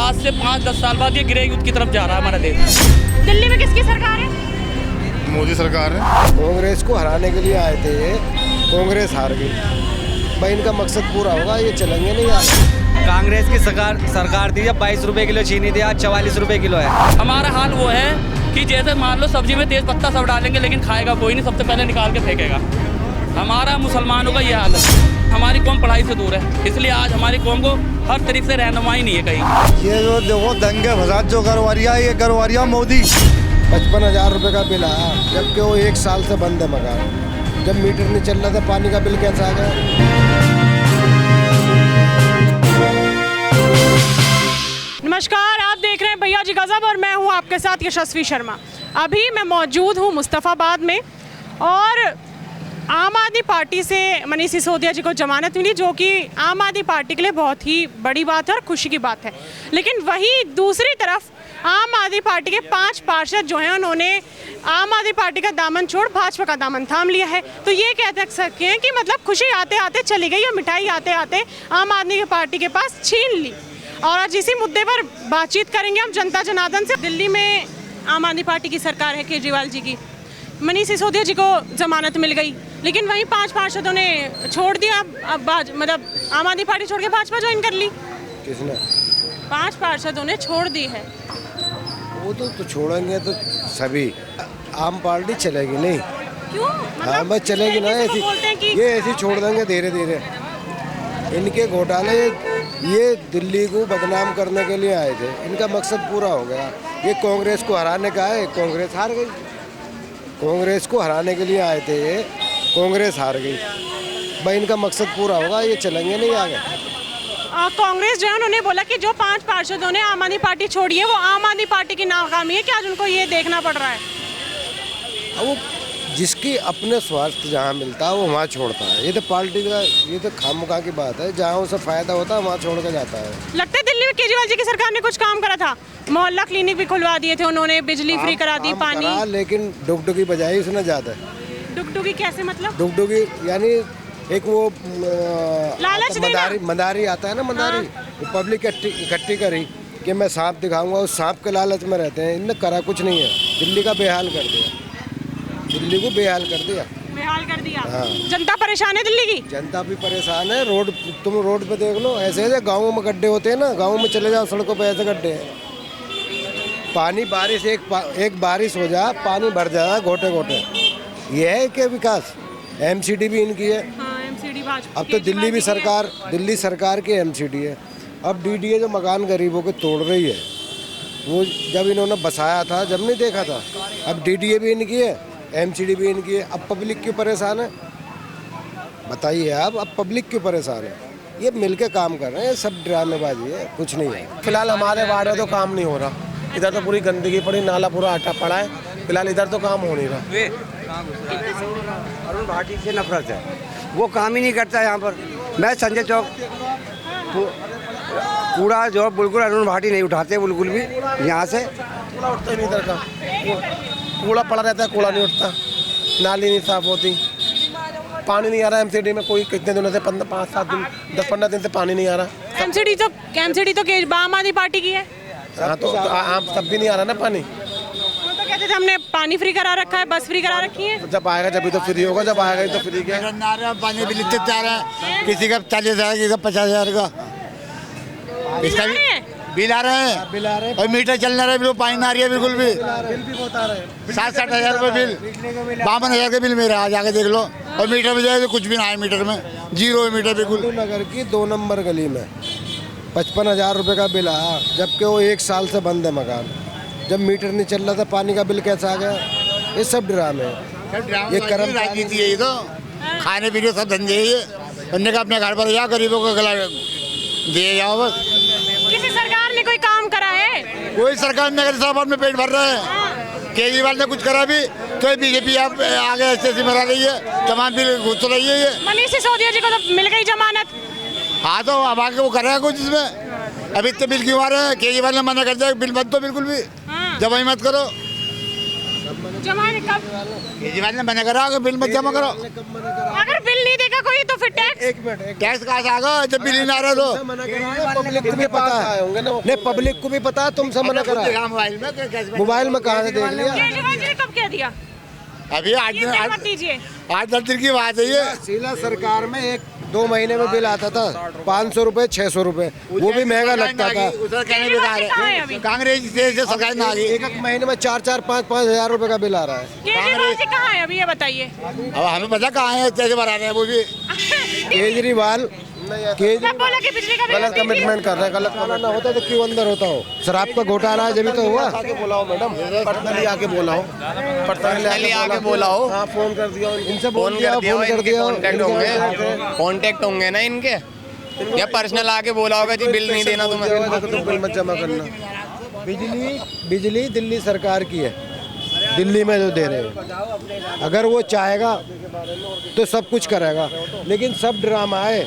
आज से 5-10 साल बाद ये ग्रे युद्ध की तरफ जा रहा है हमारा देश। दिल्ली में किसकी सरकार है? मोदी सरकार है। कांग्रेस को हराने के लिए आए थे ये, कांग्रेस हार गई। भाई इनका मकसद पूरा होगा, ये चलेंगे नहीं आगे। कांग्रेस की सरकार थी जब 22 रुपए किलो चीनी थी, आज 44 रुपए किलो है। हमारा हाल वो है कि जैसे मान लो सब्जी में तेज पत्ता सब डालेंगे लेकिन खाएगा कोई नहीं, सबसे पहले निकाल के फेंकेगा। हमारा मुसलमानों का ये हाल है। हमारी कौम पढ़ाई से दूर है, इसलिए आज हमारी कौम को हर तरीके से रहनुमाई नहीं है कहीं। ये जो देखो दंगे फसाद जो करवारिया, ये करवारिया मोदी। 55,000 रुपये का बिल आया, जबकि वो 1 साल से बंद है मकान। जब मीटर नहीं चल रहा था, पानी का बिल कैसा आ गया? नमस्कार, आप देख रहे हैं भैया जी गजब और मैं हूं आपके साथ यशस्वी शर्मा। अभी मैं मौजूद हूं मुस्तफ़ाबाद में और आम आदमी पार्टी से मनीष सिसोदिया जी को जमानत मिली, जो कि आम आदमी पार्टी के लिए बहुत ही बड़ी बात है और खुशी की बात है। लेकिन वहीं दूसरी तरफ आम आदमी पार्टी के 5 पार्षद जो हैं उन्होंने आम आदमी पार्टी का दामन छोड़ भाजपा का दामन थाम लिया है। तो ये कह सकते हैं कि मतलब खुशी आते आते चली गई और मिठाई आते आते आम आदमी पार्टी के पास छीन ली। और आज इसी मुद्दे पर बातचीत करेंगे हम जनता जनार्दन से। दिल्ली में आम आदमी पार्टी की सरकार है केजरीवाल जी की, मनीष सिसोदिया जी को जमानत मिल गई, लेकिन वहीं 5 पार्षदों ने छोड़ दिया। अब मतलब आम आदमी पार्टी छोड़ के भाजपा ज्वाइन कर ली। किसने? 5 पार्षदों ने छोड़ दी है। वो तो छोड़ेंगे तो सभी, आम पार्टी चलेगी नहीं। क्यों? हाँ बस चलेगी ना ऐसी, ये ऐसी छोड़ देंगे धीरे धीरे। इनके घोटाले ये दिल्ली को बदनाम करने के लिए आए थे, इनका मकसद पूरा हो गया। ये कांग्रेस को हराने का है, कांग्रेस हार गई। कांग्रेस को हराने के लिए आए थे ये, कांग्रेस हार गई। भाई इनका मकसद पूरा होगा, ये चलेंगे नहीं आगे। कांग्रेस जो है उन्होंने बोला कि जो 5 पार्षदों ने आम आदमी पार्टी छोड़ी है वो आम आदमी पार्टी की नाकामी है कि आज उनको ये देखना पड़ रहा है। अब वो जिसकी अपने स्वास्थ्य जहाँ मिलता है वो वहाँ छोड़ता है। ये तो पार्टी का, ये तो खामखा की बात है। जहाँ उसे फायदा होता है वहाँ छोड़ के जाता है। लगता है दिल्ली में केजरीवाल जी की सरकार ने कुछ काम करा था, मोहल्ला क्लिनिक भी खुलवा दिए थे उन्होंने, बिजली फ्री करा दी, पानी। लेकिन डुगडुगी बजाई उसने ज्यादा। डुगडुगी कैसे मतलब? डुगडुगी यानी एक वो लालच देना। मदारी आता है ना, मदारी पब्लिक इकट्ठी करी कि मैं सांप दिखाऊंगा, उस सांप के लालच में रहते हैं। इनने करा कुछ नहीं है, दिल्ली का बेहाल कर दिया, दिल्ली को बेहाल कर दिया। बेहाल कर दिया। हाँ। जनता परेशान है दिल्ली की। जनता भी परेशान है। तुम रोड पे देख लो, ऐसे ऐसे गाँवों में गड्ढे होते हैं ना, गाँव में चले जाओ सड़कों पे ऐसे गड्ढे हैं। पानी बारिश एक बारिश हो जा, पानी भर जाए घोटे घोटे। ये है क्या विकास? एमसीडी भी इनकी है। हाँ, एमसीडी भाजपा। अब तो दिल्ली सरकार की एमसीडी है। अब डीडीए जो मकान गरीबों के तोड़ रही है, वो जब इन्होंने बसाया था जब नहीं देखा था। अब डीडीए भी इनकी है, एमसीडी भी इनकी है। अब पब्लिक क्यों परेशान है बताइए आप? अब पब्लिक क्यों परेशान है? ये मिलके काम कर रहे हैं, सब ड्रामेबाजी है, कुछ नहीं है। फिलहाल हमारे वार्ड में तो काम नहीं हो रहा। इधर तो पूरी गंदगी पड़ी, नाला पूरा आटा पड़ा है। फिलहाल इधर तो काम हो नहीं रहा। अरुण भाटी से नफरत है, वो काम ही नहीं करता यहाँ पर। मैं संजय चौक कूड़ा जो बिल्कुल अरुण भाटी नहीं उठाते बिल्कुल भी यहाँ से। कूड़ा उठता ही नहीं इधर का, कूड़ा पड़ा रहता है, कूड़ा नहीं उठता, नाली नहीं साफ होती, पानी नहीं आ रहा एमसीडी में। कोई कितने दिनों से 5-7 दिन 10-15 दिन से पानी नहीं आ रहा। एमसीडी तो आम आदमी पार्टी की है। हाँ तो आम तब भी नहीं आ रहा ना पानी। तो कहते थे हमने पानी फ्री करा रखा है, बस फ्री करा रखी है। जब आएगा जब भी तो फ्री होगा, जब आएगा तो फ्री क्या? पानी बिल इतने आ रहा है, किसी का 40,000, किसी का 50,000 का इसका बिल आ रहे हैं। और मीटर चल रहा है, पानी ना आ रही है बिल्कुल भी। 60-60 हज़ार रुपये बिल, 52,000 का बिल मेरा। आज आके देख लो। और मीटर में जाए तो कुछ भी ना है, मीटर में जीरो है मीटर बिल्कुल। नगर की 2 नंबर गली में 55,000 रुपये का बिल आया, जबकि वो 1 साल से बंद है मकान। जब मीटर नहीं चल रहा था, पानी का बिल कैसा आ गया? ये सब ड्रामे है, ये कर्म राजनीति है। ये तो खाने पीने सब धंधे है ये। बनने का अपने घर पर जाओ, गरीबों को गला दे जाओ बस। किसी सरकार ने कोई काम करा है? कोई सरकार ने अगर साहब में पेट भर रहे हैं। केजरीवाल ने कुछ करा भी तो बीजेपी आप आगे ऐसे मरा रही है, तमाम बिल घुस रही है ये। मनीष सिसोदिया जी को तो मिल गई जमानत। हाँ तो अब आगे वो कर रहा है कुछ इसमें। अभी इतने बिल क्यों आ रहे हैं? केजरीवाल ने मना कर दिया बिल मत दो बिल्कुल भी, जमा ही मत करो। जमा कब? केजरीवाल ने मना करा बिल मत जमा करो। अगर बिल नहीं देगा कोई तो फिर टैक्स? एक मिनट टैक्स कहाँ से आएगा जब बिल नहीं आ रहा तो? पब्लिक को भी पता है नहीं, पब्लिक को भी पता है, तुमसे मना करा है। मोबाइल में कैसे? मोबाइल में कहाँ से देख लिया? केजरीवाल जी ने कब कह दिया? अभी ये मत दीजिए। 8-10 दिन की बात है ये। शीला सरकार में 1-2 महीने में बिल आता था 500 रुपए 600 रुपए, वो भी महंगा लगता था। उधर कहने केजरीवाल जी कहाँ है बेकार अभी? है, कांग्रेस से सरकार ना आ गई। एक महीने में 4-4 5-5 हजार रुपए का बिल आ रहा है। केजरीवाल जी कहाँ है अभी, ये बताइए। अब हमें पता कहाँ है, कैसे बना रहे हैं वो भी। केजरीवाल सब बोला कि बिजली का बिल गलत कमिटमेंट कर रहे हैं, गलत ना होता तो क्यों अंदर होता हो? शराब का घोटाला है जब तो हुआ। आके बोलाओ मैडम, पर्सनली आके बोलाओ, पर्सनली आके बोलाओ। हाँ फोन कर दिया इनसे, फोन कर दिया, कांटेक्ट होंगे ना इनके, या पर्सनल आके बोला होगा जी बिल नहीं देना तुम्हें तो बिल मत जमा करना। बिजली दिल्ली सरकार की है, दिल्ली में जो दे रहे हैं। अगर वो चाहेगा तो सब कुछ करेगा, लेकिन सब ड्रामा है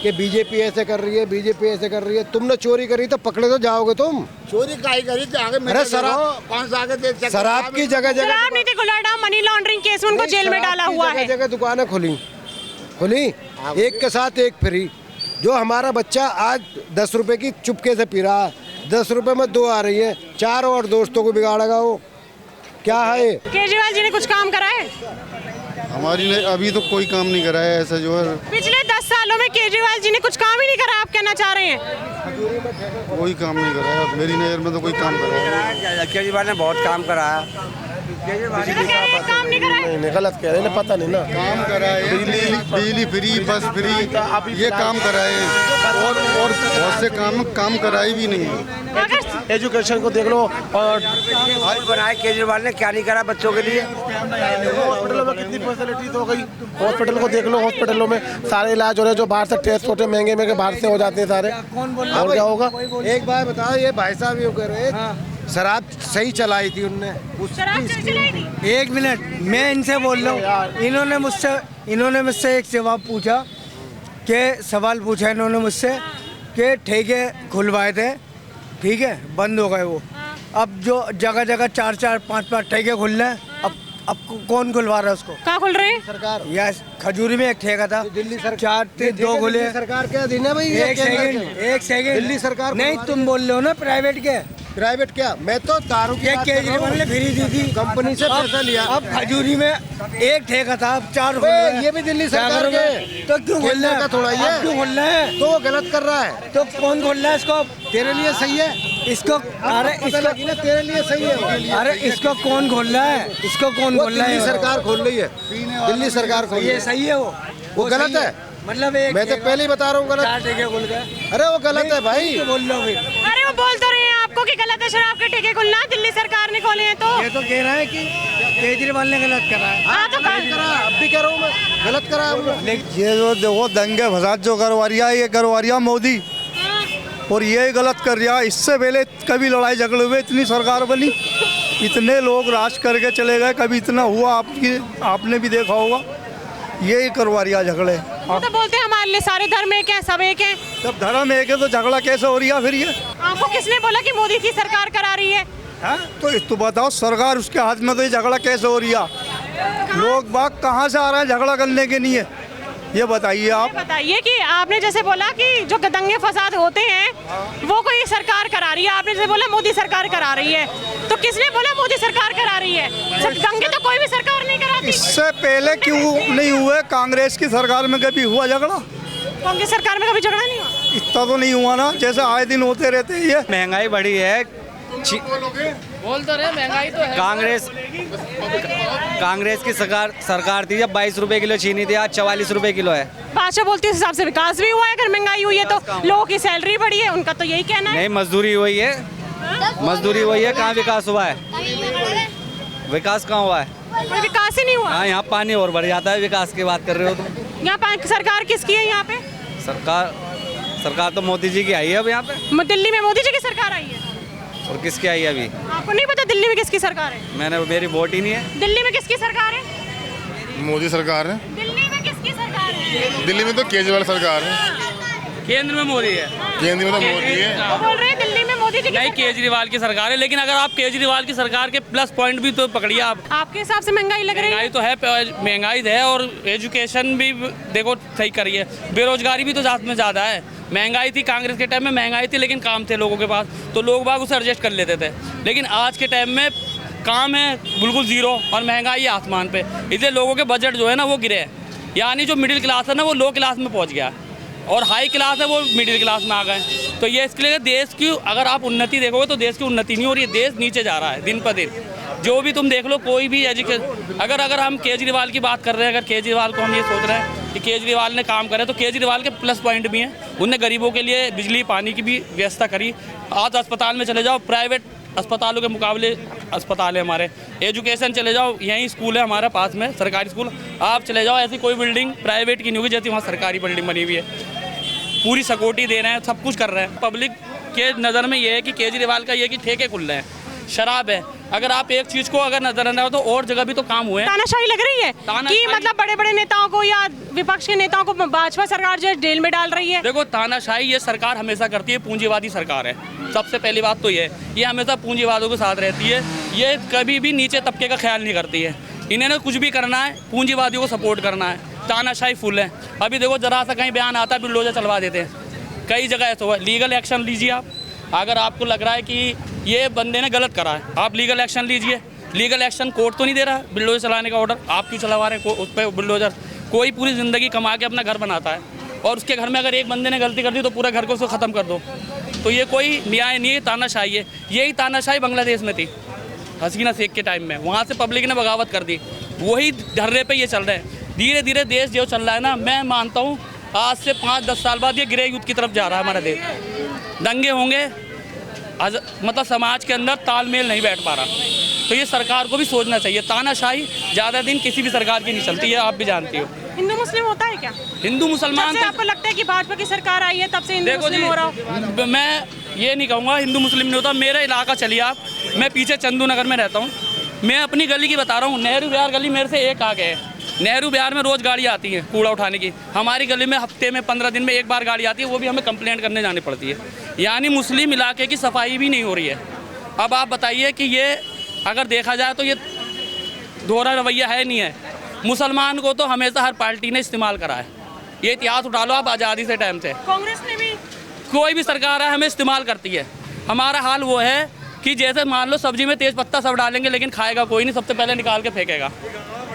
कि बीजेपी ऐसे कर रही है, बीजेपी ऐसे कर रही है। तुमने चोरी करी तो पकड़े तो जाओगे तुम। चोरी काई करी तो आगे अरे कौन सा आगे देख सकते? शराब की जगह जगह शराब नीति घोटाला, मनी लॉन्ड्रिंग केस में उनको जेल में डाला हुआ है। जगह दुकानें खुली एक के साथ एक फ्री। जो हमारा बच्चा आज 10 रुपए की चुपके से पी रहा, 10 रुपए में 2 आ रही है, 4 और दोस्तों को बिगाड़ेगा वो। क्या है? केजरीवाल जी ने कुछ काम करा है? हमारी ने अभी तो कोई काम नहीं करा है ऐसा जो है। पिछले 10 सालों में केजरीवाल जी ने कुछ काम ही नहीं करा, आप कहना चाह रहे हैं? कोई काम नहीं करा है, मेरी नज़र में तो कोई काम करा है। केजरीवाल ने बहुत काम करा है। ये तो कह रहे हैं काम नहीं करा है। नहीं गलत कह रहे हैं, पता नहीं ना। काम करा है, बिजली फ्री, बस फ्री, ये काम करा है, और बहुत से काम कराए भी नहीं है। अगर एजुकेशन को देख लो, और स्कूल बनाए केजरीवाल ने, क्या नहीं करा बच्चों के लिए। हॉस्पिटलों में कितनी फैसिलिटीज हो गई। हॉस्पिटल को देख लो, हॉस्पिटलों में सारे इलाज हो रहे हैं, जो बाहर से टेस्ट होते हैं महंगे महंगे, बाहर से हो जाते हैं सारे। और क्या होगा? एक बात बताओ, ये भाई साहब ये कह रहे हैं शराब सही चलाई थी उनने, शराब चलाई थी? एक मिनट, मैं इनसे बोल रहा हूँ। इन्होंने मुझसे एक जवाब पूछा, कि सवाल पूछा इन्होंने मुझसे कि ठेके खुलवाए थे, ठीक है, बंद हो गए वो। अब जो जगह जगह 4-4 5-5 ठेके खुल रहे हैं, अब कौन खुलवा रहा है उसको? कहाँ खुल रहे हैं? सरकार। यस, खजूरी में एक ठेका था, दिल्ली सरकार 4-2 खुले। सरकार के अधीन है भाई। एक सेकंड, दिल्ली सरकार नहीं, तुम बोल रहे हो ना प्राइवेट के। प्राइवेट क्या? मैं तो दारू की बात कर रहा हूं। केजरीवाल ने फ्री दी थी, कंपनी से पैसा लिया। अब खजूरी में एक ठेका था, अब 4 खुल ए, रहे हैं। ये भी दिल्ली सरकार के, तो क्यों खोल रहा का थोड़ा है? ये क्यों खोल रहा है? तो वो गलत कर रहा है। तो कौन खोल रहा है इसको? तेरे लिए सही है इसको, अरे पता लगी ना, तेरे लिए सही है। अरे इसको कौन खोल रहा है? इसको कौन वो खोल रहा है? दिल्ली सरकार खोल रही है, दिल्ली सरकार खोल रही ये है। सही है वो गलत सही है। मतलब एक मैं तो पहले ही बता रहा हूँ 4 गलत। ठेके खुल गए। अरे वो गलत है भाई। तो बोल लो फिर। अरे वो बोल तो रहे हैं आपको कि गलत है शराब के ठेके खुलना, दिल्ली सरकार ने खोले हैं तो। ये तो कह रहा है कि केजरीवाल ने गलत करा है। हाँ तो अब भी कह रहा हूँ मैं, गलत करा है उन्होंने। ये जो देखो दंगे फसाद जो करवा रिया है, ये करवा रिया मोदी, और ये गलत कर रिया। इससे पहले कभी लड़ाई झगड़े हुए, इतनी सरकार बनी, इतने लोग राज करके चले गए, कभी इतना हुआ आपने भी देखा होगा। ये करवा रिया झगड़े। वो तो बोलते हैं हमारे लिए सारे धर्म एक हैं, सब एक हैं। जब धर्म एक है तो झगड़ा कैसे हो रिया फिर ये? आपको किसने बोला कि मोदी की सरकार करा रही है? तो बताओ, सरकार उसके हाथ में, तो ये झगड़ा कैसे हो रिया? लोग बाग कहाँ से आ रहे हैं झगड़ा करने के लिए, ये बताइए आप। बताइए कि आपने जैसे बोला कि जो दंगे फसाद होते हैं वो कोई सरकार करा रही है, आपने जैसे बोला मोदी सरकार करा रही है, तो किसने बोला मोदी सरकार करा रही है? दंगे तो कोई भी सरकार नहीं कराती। इससे पहले क्यों नहीं हुए? कांग्रेस की सरकार में कभी हुआ झगड़ा? कांग्रेस सरकार में कभी झगड़ा नहीं हुआ? इतना तो नहीं हुआ ना, जैसे आए दिन होते रहते हैं। ये महंगाई बढ़ी है, बोल तो रहे महंगाई तो है। कांग्रेस की सरकार थी जब 22 रुपए किलो चीनी थी, आज 44 रुपए किलो है। भाजपा बोलती है उस हिसाब से विकास भी हुआ है, अगर महंगाई हुई है तो लोगों की सैलरी बढ़ी है, उनका तो यही कहना है। नहीं, मजदूरी हुई है, मजदूरी हुई है, कहाँ विकास हुआ है? विकास कहाँ हुआ है? कोई विकास ही नहीं हुआ। हाँ, यहाँ पानी और बढ़ जाता है, विकास की बात कर रहे हो तुम। यहाँ पर सरकार किसकी है? यहाँ पे सरकार तो मोदी जी की आई है अब यहाँ पे। दिल्ली में मोदी जी की सरकार आई है, और किसकी आई है अभी? आपको नहीं पता दिल्ली में किसकी सरकार है? मेरी वोट ही नहीं है। दिल्ली में किसकी सरकार है? मोदी सरकार है। दिल्ली में किसकी सरकार है? दिल्ली में तो केजरीवाल सरकार है। केंद्र में मोदी है। केंद्र में तो मोदी है। वो बोल रहे हैं दिल्ली में मोदी जी की नहीं, सरकार। केजरीवाल की सरकार है, लेकिन अगर आप केजरीवाल की सरकार के प्लस पॉइंट भी तो पकड़िए आप। आपके हिसाब से महंगाई लग रही महंगाई है? तो है, महंगाई है, और एजुकेशन भी देखो सही करिए। बेरोजगारी भी तो ज़्यादा है। महंगाई थी कांग्रेस के टाइम में, महंगाई थी लेकिन काम थे लोगों के पास, तो लोग बाग उसे एडजस्ट कर लेते थे। लेकिन आज के टाइम में काम है बिल्कुल ज़ीरो और महंगाई है आसमान पे, इसलिए लोगों के बजट जो है ना वो गिरे हैं। यानी जो मिडिल क्लास है ना वो लो क्लास में पहुंच गया और हाई क्लास है वो मिडिल क्लास में आ गए। तो ये इसके लिए देश की अगर आप उन्नति देखोगे तो देश की उन्नति नहीं हो रही है, देश नीचे जा रहा है दिन पर दिन। जो भी तुम देख लो, कोई भी एजुकेशन, अगर हम केजरीवाल की बात कर रहे हैं, अगर केजरीवाल को हम ये सोच रहे हैं कि केजरीवाल ने काम करे, तो केजरीवाल के प्लस पॉइंट भी हैं। उनने गरीबों के लिए बिजली पानी की भी व्यवस्था करी। आज अस्पताल में चले जाओ, प्राइवेट अस्पतालों के मुकाबले अस्पताल है हमारे। एजुकेशन चले जाओ, यहीं स्कूल है हमारे पास में, सरकारी स्कूल। आप चले जाओ, ऐसी कोई बिल्डिंग प्राइवेट की नहीं होगी जैसी वहाँ सरकारी बिल्डिंग बनी हुई है। पूरी सिक्योरिटी दे रहे हैं, सब कुछ कर रहे हैं। पब्लिक के नज़र में ये है कि केजरीवाल का ये कि ठेके खुल रहे हैं, शराब है। अगर आप एक चीज़ को अगर नजर न तो और जगह भी तो काम हुए हैं। तानाशाही लग रही है कि मतलब बड़े बड़े नेताओं को या विपक्ष के नेताओं को भाजपा सरकार जो जेल में डाल रही है? देखो, तानाशाही ये सरकार हमेशा करती है, पूंजीवादी सरकार है। सबसे पहली बात तो ये हमेशा पूंजीवादों के साथ रहती है। ये कभी भी नीचे तबके का ख्याल नहीं करती है। इन्हें कुछ भी करना है, पूंजीवादियों को सपोर्ट करना है। तानाशाही फुल है। अभी देखो, जरा सा कहीं बयान आता है बुलडोजर चलवा देते हैं। कई जगह ऐसा हुआ। लीगल एक्शन लीजिए आप। अगर आपको लग रहा है कि ये बंदे ने गलत करा है, आप लीगल एक्शन लीजिए। लीगल एक्शन कोर्ट तो नहीं दे रहा बुलडोजर चलाने का ऑर्डर, आप क्यों चलवा रहे हैं उस पर बुलडोजर? कोई पूरी ज़िंदगी कमा के अपना घर बनाता है और उसके घर में अगर एक बंदे ने गलती कर दी तो पूरा घर को उसको ख़त्म कर दो। तो ये कोई न्याय नहीं है, तानाशाही है। यही तानाशाही बांग्लादेश में थी हसीना शेख के टाइम में, वहाँ से पब्लिक ने बगावत कर दी। वही धर्रे पे ये चल रहे हैं। धीरे धीरे देश जो चल रहा है ना, मैं मानता हूँ आज से 5-10 साल बाद ये ग्रे युद्ध की तरफ जा रहा है हमारा देश। दंगे होंगे, मतलब समाज के अंदर तालमेल नहीं बैठ पा रहा। तो ये सरकार को भी सोचना चाहिए। तानाशाही ज़्यादा दिन किसी भी सरकार की नहीं चलती है, आप भी जानती हो। हिंदू मुस्लिम होता है क्या? हिंदू मुसलमान तो आपको लगता है कि भाजपा की सरकार आई है तब से हिंदू मुस्लिम हो रहा हो? मैं ये नहीं कहूँगा हिंदू मुस्लिम नहीं होता। मेरा इलाका चलिए आप, मैं पीछे चंदू नगर में रहता हूँ। मैं अपनी गली की बता रहा हूँ। नेहरू विहार गली मेरे से एक आगे है। नेहरू विहार में रोज़ गाड़ी आती है कूड़ा उठाने की। हमारी गली में हफ्ते में 15 दिन में एक बार गाड़ी आती है, वो भी हमें कंप्लेंट करने जानी पड़ती है। यानी मुस्लिम इलाके की सफाई भी नहीं हो रही है। अब आप बताइए कि ये अगर देखा जाए तो ये दोहरा रवैया है नहीं है। मुसलमान को तो हमेशा हर पार्टी ने इस्तेमाल करा है। ये इतिहास उठा लो आप, आज़ादी से टाइम से कांग्रेस ने भी, कोई भी सरकार है हमें इस्तेमाल करती है। हमारा हाल वो है कि जैसे मान लो सब्जी में तेज पत्ता सब डालेंगे लेकिन खाएगा कोई नहीं, सबसे पहले निकाल के फेंकेगा।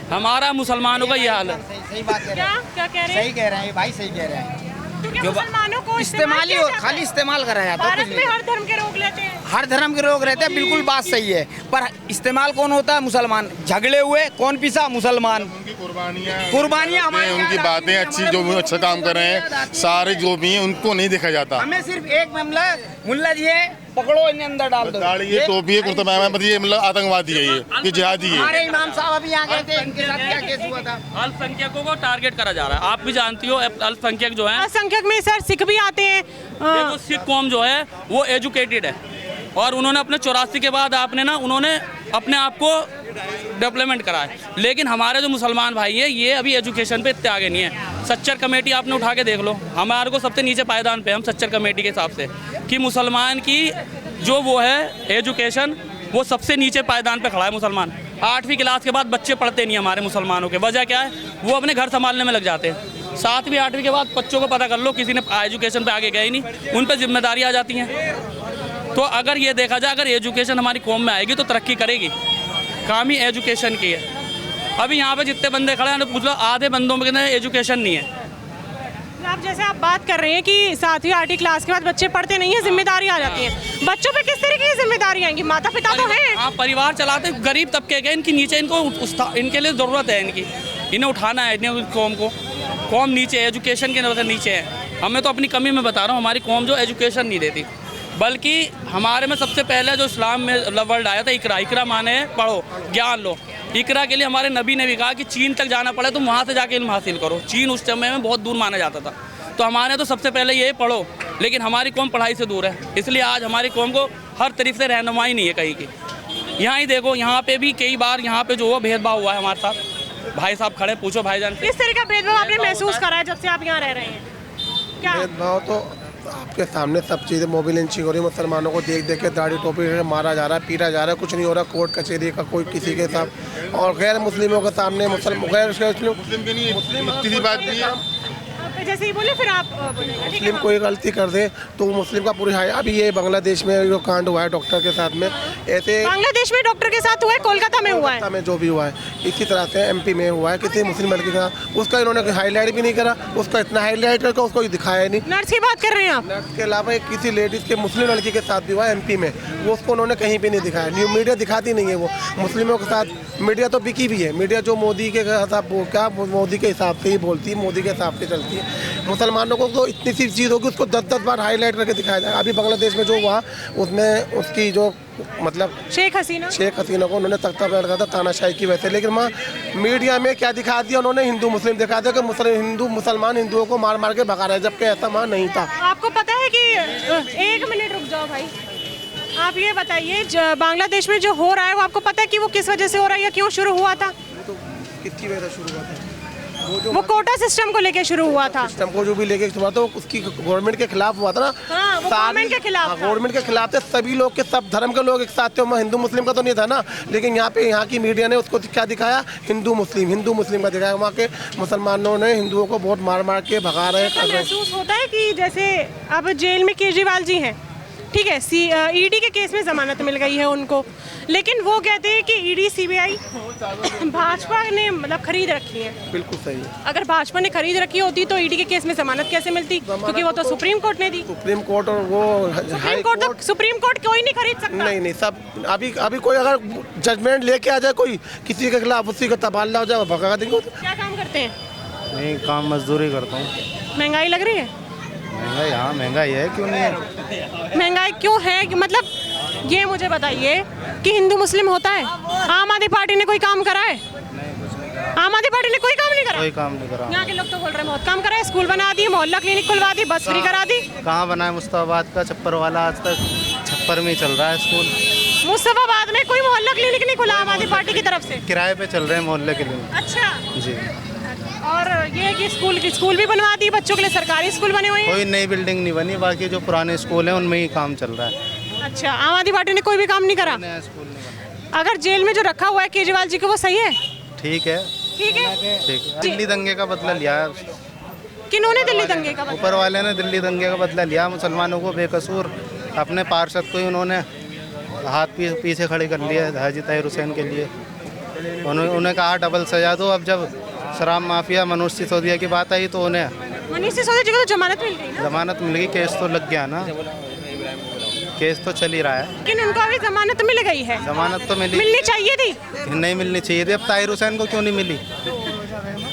हमारा मुसलमानों का ये हाल है। सही बात कह रहे हैं। क्या कह रहे हैं? सही कह रहे हैं भाई, सही कह रहे हैं। क्योंकि मुसलमानों को इस्तेमाल ही खाली इस्तेमाल करा जाता है। भारत में हर धर्म के लोग लेते हैं, हर धर्म के लोग रहते हैं, बिल्कुल बात सही है। पर इस्तेमाल कौन होता है? मुसलमान। झगड़े हुए कौन पीसा? मुसलमान। कुर्बानियाँ हमारी, उनकी बातें अच्छी, जो भी अच्छा काम कर रहे हैं सारे जो भी हैं उनको नहीं देखा जाता। हमें सिर्फ एक मामला, मुल्ला जी है, पकड़ो इन्हें अंदर डाल दो। ये टोपी है, कुर्ता पजामा है, ये मतलब आतंकवादी है, ये जिहादी है। हमारे इमाम साहब अभी यहाँ गए थे, इनके साथ क्या केस हुआ था? अल्पसंख्यकों को टारगेट करा जा रहा है। आप भी जानती हो अल्पसंख्यक जो है, अल्पसंख्यक में सर सिख भी आते हैं। देखो सिख कौम जो है वो एजुकेटेड है और उन्होंने अपने 84 के बाद आपने ना उन्होंने अपने आप को डेवलपमेंट करा है। लेकिन हमारे जो मुसलमान भाई है ये अभी एजुकेशन पे इतने आगे नहीं है। सच्चर कमेटी आपने उठा के देख लो, हमारे को सबसे नीचे पायदान पे हम सच्चर कमेटी के हिसाब से कि मुसलमान की जो वो है एजुकेशन वो सबसे नीचे पायदान पे खड़ा है मुसलमान। 8वीं क्लास के बाद बच्चे पढ़ते नहीं हमारे मुसलमानों के। वजह क्या है? वो अपने घर संभालने में लग जाते हैं। 7वीं 8वीं के बाद बच्चों को पता कर लो, किसी ने एजुकेशन पे आगे गए ही नहीं, उन पर जिम्मेदारी आ जाती हैं। तो अगर ये देखा जाए, अगर एजुकेशन हमारी कौम में आएगी तो तरक्की करेगी। काम ही एजुकेशन की है। अभी यहाँ पे जितने बंदे खड़े हैं पूछ लो, आधे बंदों में एजुकेशन नहीं है। आप जैसे आप बात कर रहे हैं कि 7वीं 8वीं क्लास के बाद बच्चे पढ़ते नहीं है, जिम्मेदारी आ जाती है। बच्चों पे किस तरीके की जिम्मेदारी आएंगी? माता पिता तो हैं, हाँ परिवार चलाते, गरीब तबके के इनकी नीचे, इनको इनके लिए ज़रूरत है, इन्हें उठाना है। इन्हें कौम को, कौम नीचे है, एजुकेशन के नजर नीचे है। हमें तो अपनी कमी में बता रहा हूँ, हमारी कौम जो एजुकेशन नहीं देती। बल्कि हमारे में सबसे पहले जो इस्लाम में वर्ड आया था इकरा, इकरा माने पढ़ो, ज्ञान लो। इकरा के लिए हमारे नबी ने भी कहा कि चीन तक जाना पड़े तो वहाँ से जाके इल्म हासिल करो। चीन उस समय में बहुत दूर माना जाता था। तो हमारे तो सबसे पहले ये पढ़ो, लेकिन हमारी कौम पढ़ाई से दूर है। इसलिए आज हमारी कौम को हर तरीके से रहनुमाई नहीं है कहीं की। यहाँ ही देखो, यहाँ पे भी कई बार यहाँ पे जो भेदभाव हुआ है हमारे साथ। भाई साहब खड़े, पूछो भाईजान। किस तरह का भेदभाव आपने महसूस करा है जब से आप यहाँ रह रहे हैं? क्या? भेदभाव तो आपके सामने सब चीज़ें मोबाइल लिंचिंग हो रही है, मुसलमानों को देख देख के दाढ़ी टोपी मारा जा रहा है, पीटा जा रहा है, कुछ नहीं हो रहा। कोर्ट कचहरी का कोई किसी के साथ, और गैर मुस्लिमों के सामने गैर मुस्लिम बात नहीं है। जैसे ही बोले फिर आप बोलेंगे, ठीक है? मुस्लिम कोई गलती कर दे तो वो मुस्लिम का पूरी हाई। अभी ये बांग्लादेश में जो कांड हुआ है डॉक्टर के साथ में, ऐसे बांग्लादेश में डॉक्टर के साथ हुआ है, कोलकाता में हुआ है, कोलकाता में जो भी हुआ है, इसी तरह से एमपी में हुआ है किसी मुस्लिम लड़की का, उसका इन्होंने हाईलाइट भी नहीं करा, उसका इतना हाईलाइट करके उसको दिखाया नहीं। नर्स की बात कर रहे हैं आप? नर्स के अलावा एक किसी लेडीज के मुस्लिम लड़की के साथ भी हुआ एमपी में, वो उसको उन्होंने कहीं भी नहीं दिखाया। न्यू मीडिया दिखाती नहीं है वो मुस्लिमों के साथ। मीडिया तो बिकी भी है, मीडिया जो मोदी के हिसाब क्या मोदी के हिसाब से ही बोलती है, मोदी के हिसाब से चलती है। मुसलमानों को तो इतनी सी चीज़ होगी उसको 10-10 बार हाईलाइट करके दिखाया जाएगा। अभी बांग्लादेश में जो हुआ उसमें उसकी जो मतलब शेख हसीना को उन्होंने तख्ता पर लगाया था तानाशाही की वजह से, लेकिन वहाँ मीडिया में क्या दिखा दिया उन्होंने, हिंदू मुस्लिम दिखा दिया कि मुसलमान हिंदुओं को मार मार के भगा रहे हैं, जबकि ऐसा वहाँ नहीं था। आपको पता है कि 1 मिनट रुक जाओ भाई, आप ये बताइए बांग्लादेश में जो हो रहा है वो आपको पता है कि वो किस वजह से हो रहा है या क्यों शुरू हुआ था? तो किसकी वजह से शुरू हुआ था? वो कोटा सिस्टम को लेके शुरू हुआ था। सिस्टम को जो भी लेके हुआ था उसकी गवर्नमेंट के खिलाफ हुआ था ना। हाँ, वो गवर्नमेंट के खिलाफ था। गवर्नमेंट के खिलाफ थे, सभी लोग के सब धर्म के लोग एक साथ थे, हिंदू मुस्लिम का तो नहीं था ना। लेकिन यहाँ की मीडिया ने उसको क्या दिखाया, हिंदू मुस्लिम का दिखाया। वहाँ के मुसलमानों ने हिंदुओं को बहुत मार मार के भगा रहे हैं। महसूस होता है कि जैसे अब जेल में केजरीवाल जी हैं, ठीक है, ईडी के केस में जमानत मिल गई है उनको, लेकिन वो कहते हैं कि ईडी सीबीआई भाजपा ने मतलब खरीद रखी है। बिल्कुल सही है। अगर भाजपा ने खरीद रखी होती तो ईडी के केस में जमानत कैसे मिलती? क्योंकि वो तो सुप्रीम कोर्ट ने दी। सुप्रीम कोर्ट और वो सुप्रीम कोर्ट कोई नहीं खरीद सकता। नहीं सब अभी कोई अगर जजमेंट लेके आ जाए कोई किसी के खिलाफ, उसी का तबादला हो जाए, भगा देंगे। क्या काम करते हैं? नहीं, काम मजदूरी करता हूँ। महंगाई लग रही है? महंगाई, हाँ महंगाई है, क्यों नहीं है? महंगाई क्यों है? मतलब ये मुझे बताइए कि हिंदू मुस्लिम होता है? आम आदमी पार्टी ने कोई काम करा है? आम आदमी पार्टी ने कोई काम नहीं करा। कोई काम नहीं करा। यहाँ के लोग तो बोल रहे हैं बहुत काम करा है, स्कूल बना दी, मोहल्ला क्लिनिक खुलवा दी, बस फ्री करा दी। कहाँ बना है? मुस्तफाबाद का छप्पर वाला आज तक छप्पर में चल रहा है स्कूल। मुस्तफाबाद में कोई मोहल्ला क्लिनिक नहीं खुला आम आदमी पार्टी की तरफ से? किराए पे चल रहे हैं मोहल्ले के लिए। अच्छा जी। और ये कि स्कूल भी बनवा दी बच्चों के लिए, सरकारी स्कूल बने हुए हैं? कोई नई बिल्डिंग नहीं बनी, बाकी जो पुराने स्कूल हैं उनमें ही काम चल रहा है। अच्छा, आम आदमी पार्टी ने कोई भी काम नहीं करा? नया स्कूल नहीं बना। अगर जेल में जो रखा हुआ है केजरीवाल जी को, वो सही है? ठीक है, ठीक है। दिल्ली दंगे का बदला लिया है। किन्होंने दिल्ली दंगे का बदला? ऊपर वाले ने दिल्ली दंगे का बदला लिया। मुसलमानों को बेकसूर अपने पार्षद को ही उन्होंने हाथ पीछे खड़े कर लिया हाजी ताहिर हुसैन के लिए। उन्हें कहा डबल सजा दो। अब जब शराब माफिया मनोज सिसोदिया की बात आई तो उन्हें मनीष सिसोदिया जी को तो जमानत मिल गई ना? जमानत मिल गई, केस तो लग गया ना, केस तो चल ही रहा है। लेकिन उनको अभी जमानत मिल गई है। जमानत तो मिलनी चाहिए थी। नहीं मिलनी चाहिए थी। अब ताहिर हुसैन को क्यों नहीं मिली?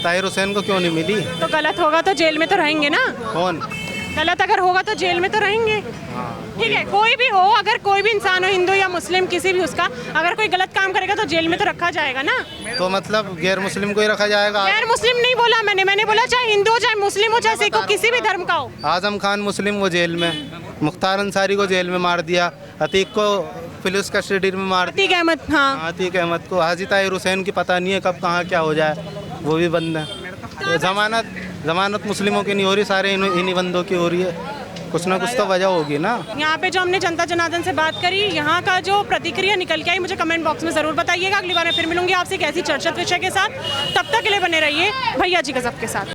ताहिर हुसैन को क्यों नहीं मिली? तो गलत होगा तो जेल में तो रहेंगे ना। कौन गलत अगर होगा तो जेल में तो रहेंगे। ठीक है, कोई भी हो, अगर कोई भी इंसान हो, हिंदू या मुस्लिम किसी भी उसका, अगर कोई गलत काम करेगा तो जेल में तो रखा जाएगा ना। तो मतलब गैर मुस्लिम को ही रखा जाएगा? गैर मुस्लिम नहीं बोला मैंने बोला चाहे हिंदू हो, चाहे मुस्लिम हो, चाहे सिख हो, किसी भी धर्म का हो। आजम खान मुस्लिम, वो जेल में। मुख्तार अंसारी को जेल में मार दिया। अतीक को पुलिस कस्टडी में मार दिया। अतीक अहमद, हाँ अतीक अहमद को। हाजी ताहिर हुसैन की पता नहीं है कब कहाँ क्या हो जाए, वो भी बंद है। जमानत मुस्लिमों की नहीं हो रही, सारे इन्हीं बंदों की हो रही है। कुछ ना कुछ तो वजह होगी ना। यहाँ पे जो हमने जनता जनार्दन से बात करी, यहाँ का जो प्रतिक्रिया निकल के आई मुझे कमेंट बॉक्स में ज़रूर बताइएगा। अगली बार मैं फिर मिलूंगी आपसे एक ऐसी चर्चित विषय के साथ। तब तक के लिए बने रहिए भैया जी गजब के साथ।